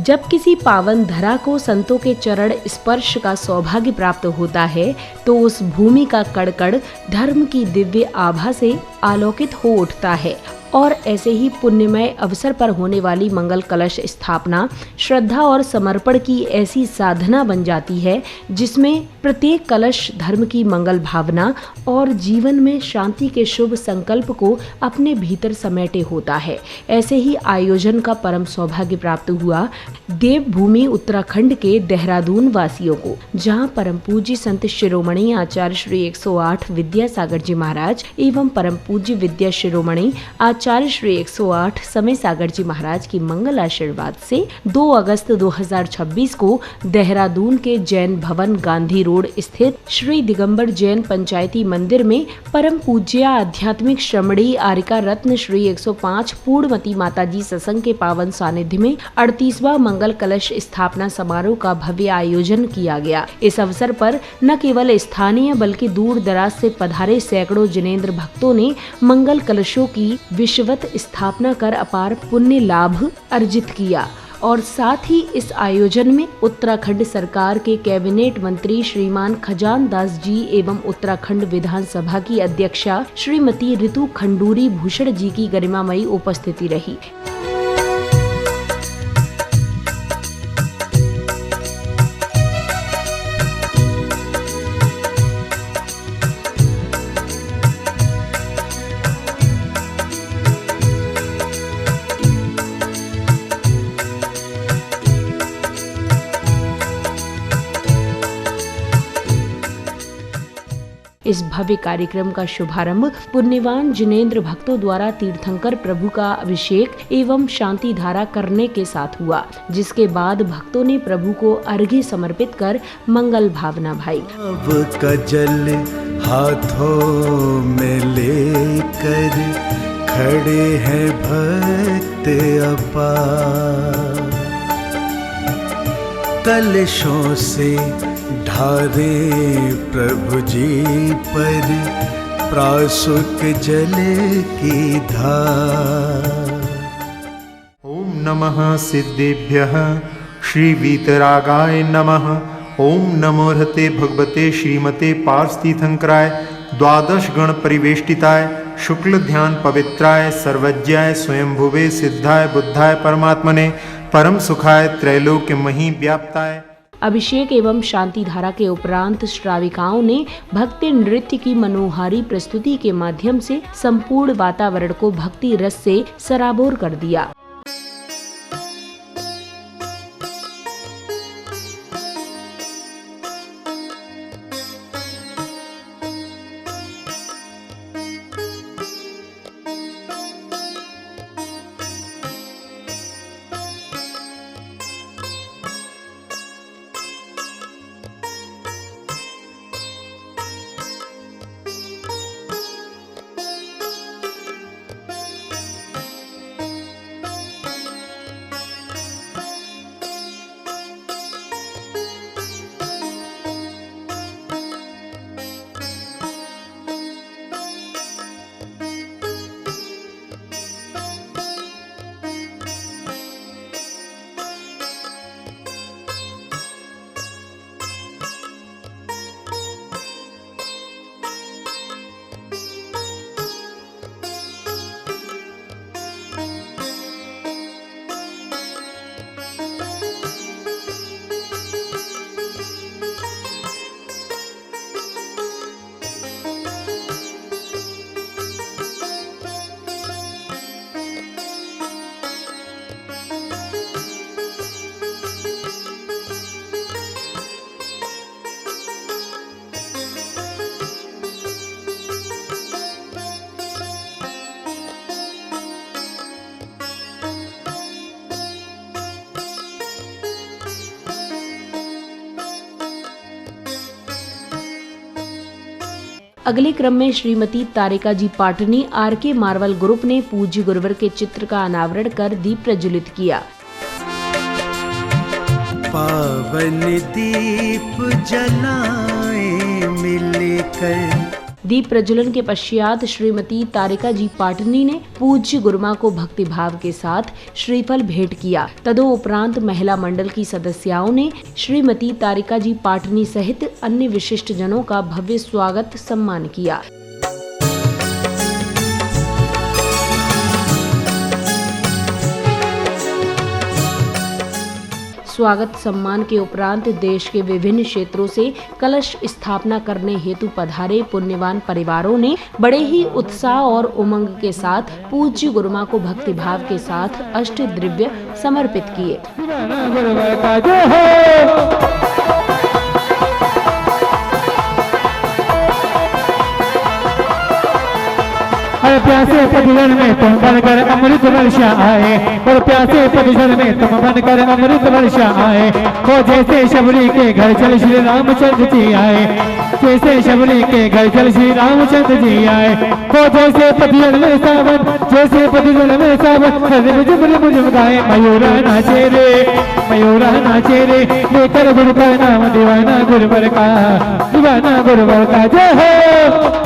जब किसी पावन धरा को संतों के चरण स्पर्श का सौभाग्य प्राप्त होता है तो उस भूमि का कण कण धर्म की दिव्य आभा से आलोकित हो उठता है और ऐसे ही पुण्यमय अवसर पर होने वाली मंगल कलश स्थापना श्रद्धा और समर्पण की ऐसी साधना बन जाती है जिसमें प्रत्येक कलश धर्म की मंगल भावना और जीवन में शांति के शुभ संकल्प को अपने भीतर समेटे होता है। ऐसे ही आयोजन का परम सौभाग्य प्राप्त हुआ देवभूमि उत्तराखंड के देहरादून वासियों को, जहां परम पूज्य संत शिरोमणि आचार्य श्री 108 विद्यासागर जी महाराज एवं परम पूज्य विद्या शिरोमणि आचार्य श्री 108 समय सागर जी महाराज की मंगल आशीर्वाद से 2 अगस्त 2026 को देहरादून के जैन भवन गांधी रोड स्थित श्री दिगंबर जैन पंचायती मंदिर में परम पूज्य आध्यात्मिक श्रमणी आरिका रत्न श्री 105 पूर्णमती माताजी सत्संग के पावन सानिध्य में 38वां मंगल कलश स्थापना समारोह का भव्य आयोजन किया गया। इस अवसर पर न केवल स्थानीय बल्कि दूर दराज से पधारे सैकड़ों जिनेंद्र भक्तों ने मंगल कलशों की विश्ववत स्थापना कर अपार पुण्य लाभ अर्जित किया और साथ ही इस आयोजन में उत्तराखंड सरकार के कैबिनेट मंत्री श्रीमान खजान दास जी एवं उत्तराखंड विधानसभा की अध्यक्षा श्रीमती ऋतु खंडूरी भूषण जी की गरिमामयी उपस्थिति रही। इस भव्य कार्यक्रम का शुभारंभ पुण्यवान जिनेंद्र भक्तों द्वारा तीर्थंकर प्रभु का अभिषेक एवं शांति धारा करने के साथ हुआ, जिसके बाद भक्तों ने प्रभु को अर्घ्य समर्पित कर मंगल भावना भाई। अब का जल हाथों में लेकर खड़े हैं भक्त अपार, कलशों से ढारे प्रभु जी पर प्रासुक जल की धार। ओम नमः सिद्धेभ्यः श्री वीतरागाय नमः। ओम नमो हते भगवते श्रीमते पार्षतीर्थंकराय द्वादश गण परिवेष्टिताय शुक्ल ध्यान पवित्राय सर्वज्ञाय स्वयंभुवे सिद्धाय बुद्धाय परमात्मने परम सुखाय त्रैलोक्य मही व्याप्ताय। अभिषेक एवं शांति धारा के उपरांत श्राविकाओं ने भक्ति नृत्य की मनोहारी प्रस्तुति के माध्यम से संपूर्ण वातावरण को भक्ति रस से सराबोर कर दिया। अगले क्रम में श्रीमती तारिका जी पाटनी आर.के. मार्वल ग्रुप ने पूज्य गुरुवर के चित्र का अनावरण कर दीप प्रज्वलित किया। पावन दीप जलाए मिलकर दीप प्रज्वलन के पश्चात श्रीमती तारिका जी पाटनी ने पूज्य गुरुमा को भक्तिभाव के साथ श्रीफल भेंट किया। तदोपरांत महिला मंडल की सदस्याओं ने श्रीमती तारिका जी पाटनी सहित अन्य विशिष्ट जनों का भव्य स्वागत सम्मान किया। स्वागत सम्मान के उपरांत देश के विभिन्न क्षेत्रों से कलश स्थापना करने हेतु पधारे पुण्यवान परिवारों ने बड़े ही उत्साह और उमंग के साथ पूज्य गुरुमा को भक्तिभाव के साथ अष्ट द्रव्य समर्पित किए। प्यासे पतिजन में तुम बनकर अमृत वर्षा आए, और प्यासे पतिजन में तुम बनकर अमृत वर्षा आए। हो जैसे शबरी के घर चल श्री रामचंद्र जी आए, जैसे शबरी के घर चल श्री रामचंद्र जी आए। हो जैसे पतिजन में सावन, जैसे पतिजन में सावन, मुझे गाए मयूरा नाचे रे, मयूरा नाचे रे, लेकर गुरु का नाम दीवाना गुरुवर का, दीवाना गुरुवर का जय हो।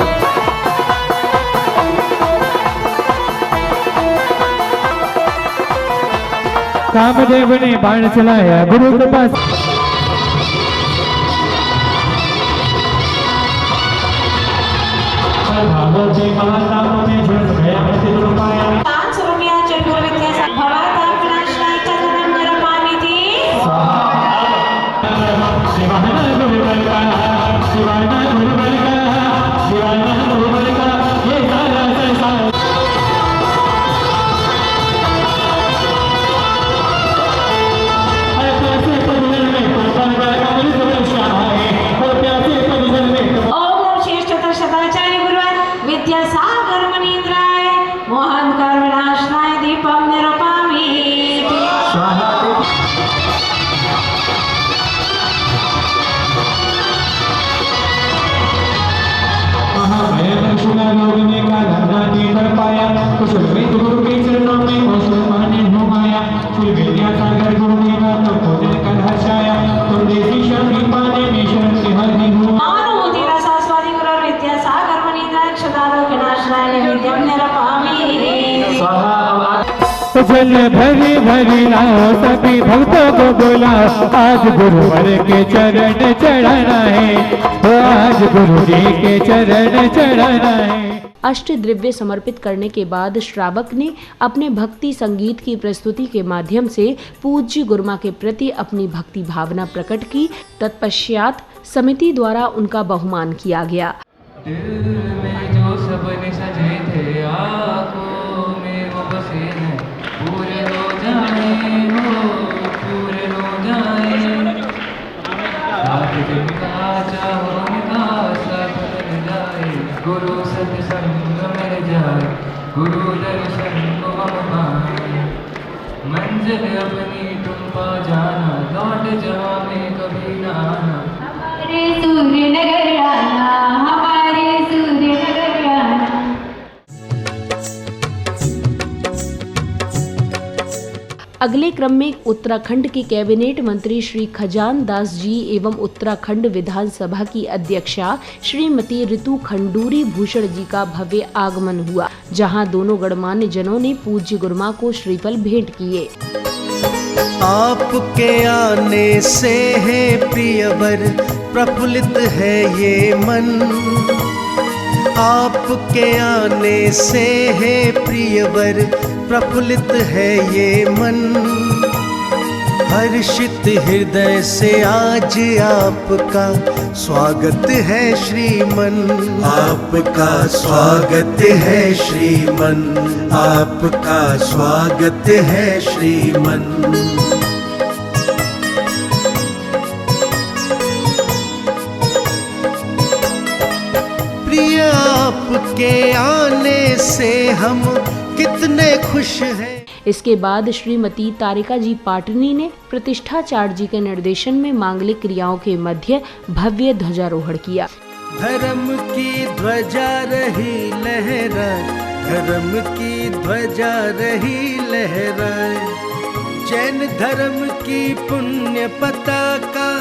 कामदेव ने बाण चलाया गुरु के पास, जल भरी भरी लाओ सभी भक्तों को बुलाओ, आज गुरुवर के चरण चढ़ाना है, आज गुरु जी के चरण चढ़ाना है। अष्ट द्रव्य समर्पित करने के बाद श्रावक ने अपने भक्ति संगीत की प्रस्तुति के माध्यम से पूज्य गुरुमा के प्रति अपनी भक्ति भावना प्रकट की। तत्पश्चात समिति द्वारा उनका बहुमान किया गया। दिल में जो सपने सजे थे आँखों में वो बसे हैं, पूरे हो जाए हो, पूरे हो जाए। साथ जिनका चाहो उनका सब मिल जाए, गुरु सत्संग मिल जाए, गुरु दर्शन को हम पाए। मंजिल अपनी तुम पा जाना, लौट जहाँ में कभी ना आना। हमारे सूर्य नगर आना, हमारे सूर्य नगर आना। अगले क्रम में उत्तराखंड के कैबिनेट मंत्री श्री खजान दास जी एवं उत्तराखंड विधानसभा की अध्यक्षा श्रीमती ऋतु खंडूरी भूषण जी का भव्य आगमन हुआ, जहां दोनों गणमान्य जनों ने पूज्य गुरुमा को श्रीफल भेंट किए। आपके आने से है प्रियवर प्रफुल्लित है ये मन, आपके आने से है प्रियवर प्रफुल्लित है ये मन। हर्षित हृदय से आज आपका स्वागत है श्रीमन, आपका स्वागत है श्रीमन, आपका स्वागत है श्रीमन। प्रिय आपके आने से हम कितने खुश हैं। इसके बाद श्रीमती तारिका जी पाटनी ने प्रतिष्ठाचार्य जी के निर्देशन में मांगलिक क्रियाओं के मध्य भव्य ध्वजारोहण किया। धर्म की ध्वजा रही लहराए, धर्म की ध्वजा रही लहराए, जैन धर्म की पुण्य पताका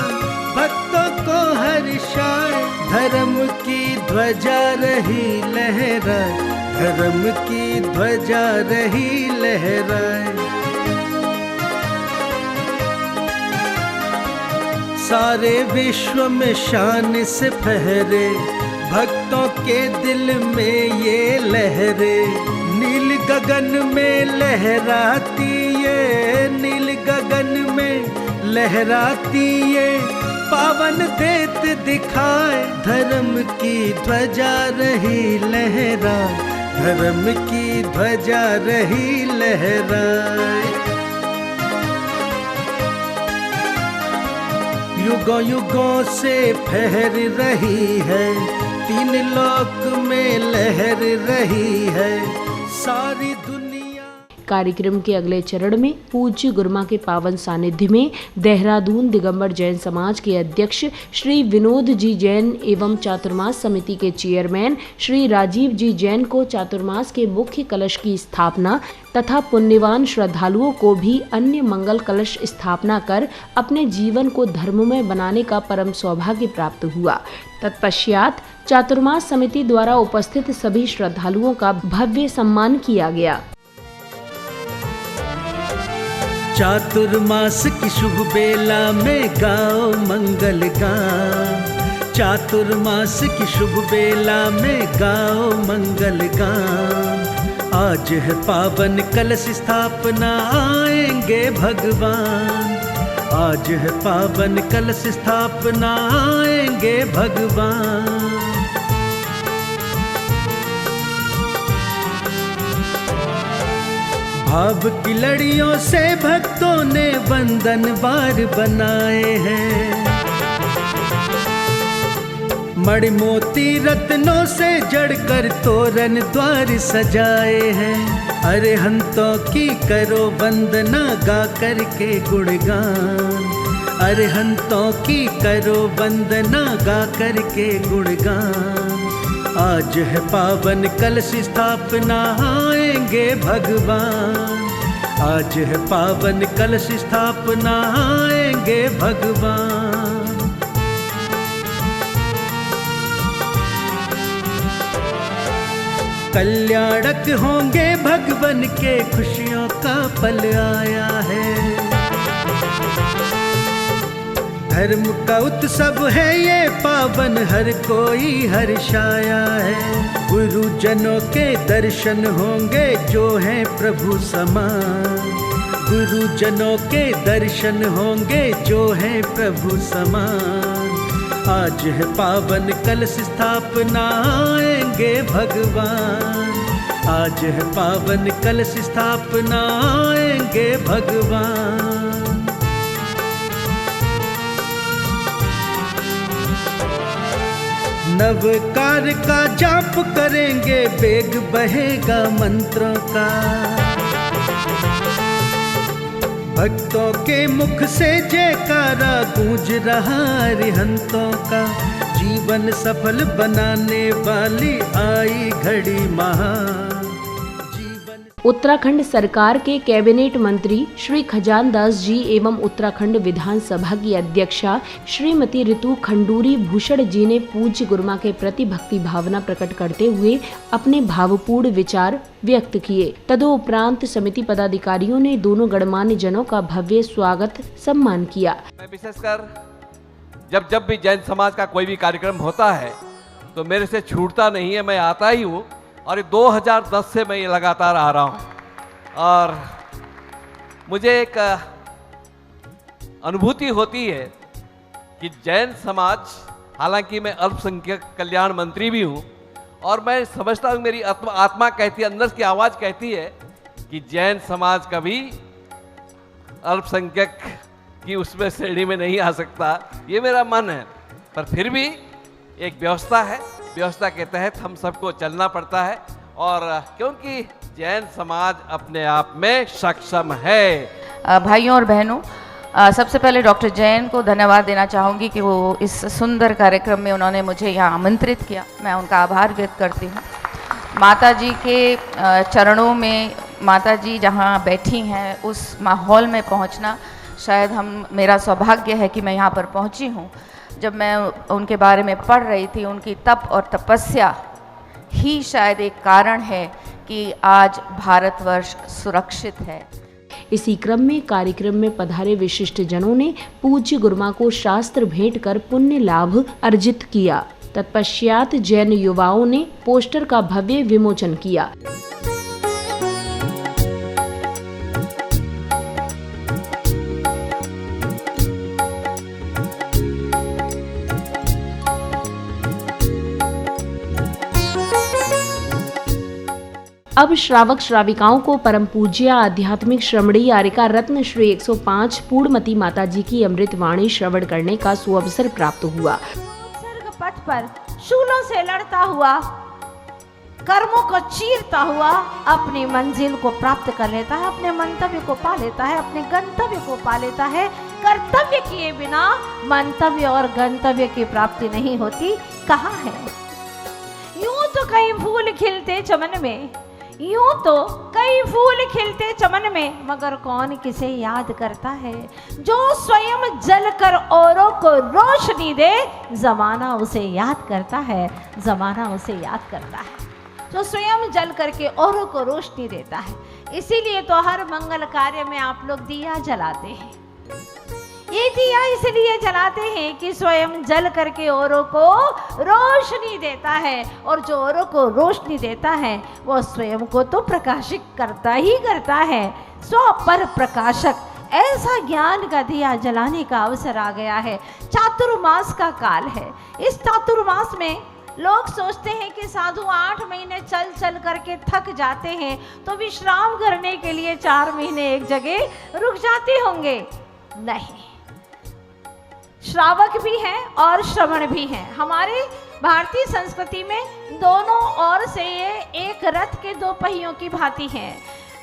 भक्तों को हर्षाए, धर्म की ध्वजा रही लहराए, धर्म की ध्वजा रही लहराए। सारे विश्व में शान से फहरे, भक्तों के दिल में ये लहरे। नील गगन में लहराती ये, नील गगन में लहराती ये, पावन देत दिखाए, धर्म की ध्वजा रही लहराए, धर्म की ध्वजा रही लहराए। युगों युगों से फहर रही है, तीन लोक में लहर रही है सारी दुनिया। कार्यक्रम के अगले चरण में पूज्य गुरुमा के पावन सानिध्य में देहरादून दिगंबर जैन समाज के अध्यक्ष श्री विनोद जी जैन एवं चातुर्मास समिति के चेयरमैन श्री राजीव जी जैन को चातुर्मास के मुख्य कलश की स्थापना तथा पुण्यवान श्रद्धालुओं को भी अन्य मंगल कलश स्थापना कर अपने जीवन को धर्ममय बनाने का परम सौभाग्य प्राप्त हुआ। तत्पश्चात चातुर्मास समिति द्वारा उपस्थित सभी श्रद्धालुओं का भव्य सम्मान किया गया। चातुर्मास की शुभ बेला में गाओ मंगल गान, चातुर्मास की शुभ बेला में गाओ मंगल गान। आज है पावन कलश स्थापना आएंगे भगवान, आज है पावन कलश स्थापना आएंगे भगवान। भाव की लड़ियों से भक्तों ने बंधन बार बनाए हैं, मणि मोती रत्नों से जड़कर तोरण द्वार सजाए हैं। अरे हंतों की करो वंदना गा करके गुणगान, अरे हंतों की करो वंदना गा करके गुणगान। आज है पावन कलश स्थापना आएंगे भगवान, आज है पावन कलश स्थापना आएंगे भगवान। कल्याणक होंगे भगवन के खुशियों का पल आया है, धर्म का उत्सव है ये पावन हर कोई हर्षाया है। गुरुजनों के दर्शन होंगे जो हैं प्रभु समान, गुरुजनों के दर्शन होंगे जो हैं प्रभु समान। आज है पावन कलश स्थापना आएंगे भगवान, आज है पावन कलश स्थापना आएंगे भगवान। नवकार का जाप करेंगे, बेग बहेगा मंत्रों का, भक्तों के मुख से जयकारा गूंज रहा रिहंतों का। जीवन सफल बनाने वाली आई घड़ी महान। उत्तराखंड सरकार के कैबिनेट मंत्री श्री खजान दास जी एवं उत्तराखंड विधानसभा की अध्यक्षा श्रीमती ऋतु खंडूरी भूषण जी ने पूज्य गुरुमा के प्रति भक्ति भावना प्रकट करते हुए अपने भावपूर्ण विचार व्यक्त किए। तदोपरांत समिति पदाधिकारियों ने दोनों गणमान्य जनों का भव्य स्वागत सम्मान किया। मैं विशेषकर जब भी जैन समाज का कोई भी कार्यक्रम होता है तो मेरे से छूटता नहीं है, मैं आता ही हूँ और 2010 से मैं ये लगातार आ रहा हूँ। और मुझे एक अनुभूति होती है कि जैन समाज, हालांकि मैं अल्पसंख्यक कल्याण मंत्री भी हूँ और मैं समझता हूँ, मेरी आत्मा कहती है, अंदर की आवाज़ कहती है कि जैन समाज कभी अल्पसंख्यक की उसमें श्रेणी में नहीं आ सकता, ये मेरा मन है। पर फिर भी एक व्यवस्था है, व्यवस्था के तहत हम सबको चलना पड़ता है और क्योंकि जैन समाज अपने आप में सक्षम है। भाइयों और बहनों, सबसे पहले डॉक्टर जैन को धन्यवाद देना चाहूँगी कि वो इस सुंदर कार्यक्रम में उन्होंने मुझे यहाँ आमंत्रित किया, मैं उनका आभार व्यक्त करती हूँ। माता जी के चरणों में, माता जी जहाँ बैठी हैं उस माहौल में पहुँचना शायद मेरा सौभाग्य है कि मैं यहाँ पर पहुँची हूँ। जब मैं उनके बारे में पढ़ रही थी, उनकी तप और तपस्या ही शायद एक कारण है कि आज भारतवर्ष सुरक्षित है। इसी क्रम में कार्यक्रम में पधारे विशिष्ट जनों ने पूज्य गुरुमा को शास्त्र भेंट कर पुण्य लाभ अर्जित किया। तत्पश्चात जैन युवाओं ने पोस्टर का भव्य विमोचन किया। अब श्रावक श्राविकाओं को परम पूज्य आध्यात्मिक श्रमणी आरिका रत्न श्री 105 पूर्णमती माता जी की अमृत वाणी श्रवण करने का सुअवसर प्राप्त हुआ। उत्सर्ग पथ पर शूलों से लड़ता हुआ, कर्मों को चीरता हुआ अपनी मंजिल को प्राप्त कर लेता है, अपने मंतव्य को पा लेता है, अपने गंतव्य को पा लेता है। कर्तव्य किए बिना मंतव्य और गंतव्य की प्राप्ति नहीं होती। कहाँ है? यूं तो कई फूल खिलते चमन में, यूं तो कई फूल खिलते चमन में, मगर कौन किसे याद करता है? जो स्वयं जलकर औरों को रोशनी दे, जमाना उसे याद करता है, जमाना उसे याद करता है। जो स्वयं जल करके औरों को रोशनी देता है। इसीलिए तो हर मंगल कार्य में आप लोग दिया जलाते हैं। ये दिया इसलिए जलाते हैं कि स्वयं जल करके औरों को रोशनी देता है, और जो औरों को रोशनी देता है वो स्वयं को तो प्रकाशित करता ही करता है। स्व पर प्रकाशक, ऐसा ज्ञान का दिया जलाने का अवसर आ गया है। चातुर्मास का काल है। इस चातुर्मास में लोग सोचते हैं कि साधु 8 महीने चल चल करके थक जाते हैं तो विश्राम करने के लिए 4 महीने एक जगह रुक जाते होंगे। नहीं, श्रावक भी हैं और श्रवण भी हैं। हमारे भारतीय संस्कृति में दोनों ओर से ये एक रथ के 2 पहियों की भांति हैं।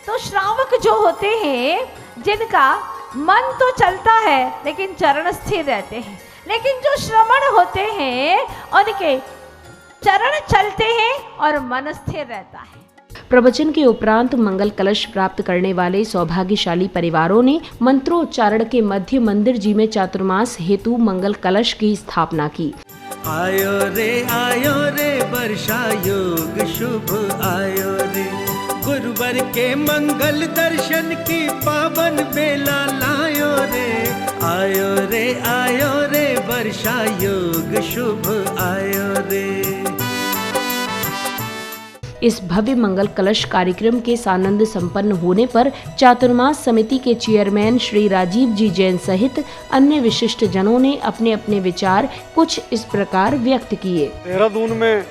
तो श्रावक जो होते हैं, जिनका मन तो चलता है लेकिन चरण स्थिर रहते हैं, लेकिन जो श्रवण होते हैं उनके चरण चलते हैं और मन स्थिर रहता है। प्रवचन के उपरांत मंगल कलश प्राप्त करने वाले सौभाग्यशाली परिवारों ने मंत्रोच्चारण के मध्य मंदिर जी में चातुर्मास हेतु मंगल कलश की स्थापना की। आयो रे वर्षा योग शुभ आयो रे, गुरुवर के मंगल दर्शन की पावन बेला लायो रे। आयो रे वर्षा योग शुभ आयो रे। इस भव्य मंगल कलश कार्यक्रम के सानंद संपन्न होने पर चातुर्मास समिति के चेयरमैन श्री राजीव जी जैन सहित अन्य विशिष्ट जनों ने अपने अपने विचार कुछ इस प्रकार व्यक्त किए। देहरादून में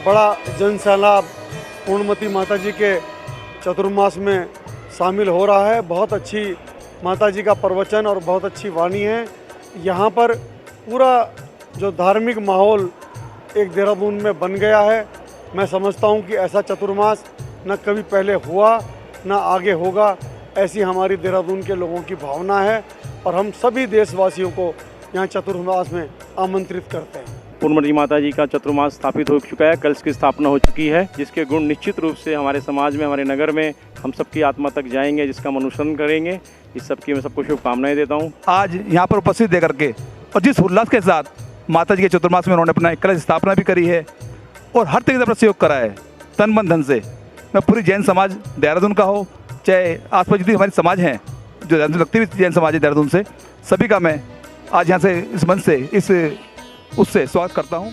बड़ा जन सैलाब पूर्णमती माता जी के चतुर्मास में शामिल हो रहा है। बहुत अच्छी माता जी का प्रवचन और बहुत अच्छी वाणी है। यहाँ पर पूरा जो धार्मिक माहौल एक देहरादून में बन गया है। मैं समझता हूँ कि ऐसा चतुर्मास न कभी पहले हुआ न आगे होगा, ऐसी हमारी देहरादून के लोगों की भावना है और हम सभी देशवासियों को यहाँ चतुर्मास में आमंत्रित करते हैं। पूर्णमती माता जी का चतुर्मास स्थापित हो चुका है, कलश की स्थापना हो चुकी है, जिसके गुण निश्चित रूप से हमारे समाज में, हमारे नगर में हम सबकी आत्मा तक जाएंगे, जिसका हम अनुसरण करेंगे। इस सब की मैं सबको शुभकामनाएं देता हूँ। आज यहाँ पर उपस्थित देकर के और जिस उल्लास के साथ माता जी के चतुर्मास में उन्होंने अपना कलश स्थापना भी करी है और हर तरीके से अपना सहयोग करा है तन मन धन से। मैं पूरी जैन समाज देहरादून का हो, चाहे आसपास जितनी हमारी समाज हैं, जो लगती हुई जैन समाज है देहरादून से, सभी का मैं आज यहाँ से इस मंच से उससे स्वागत करता हूँ।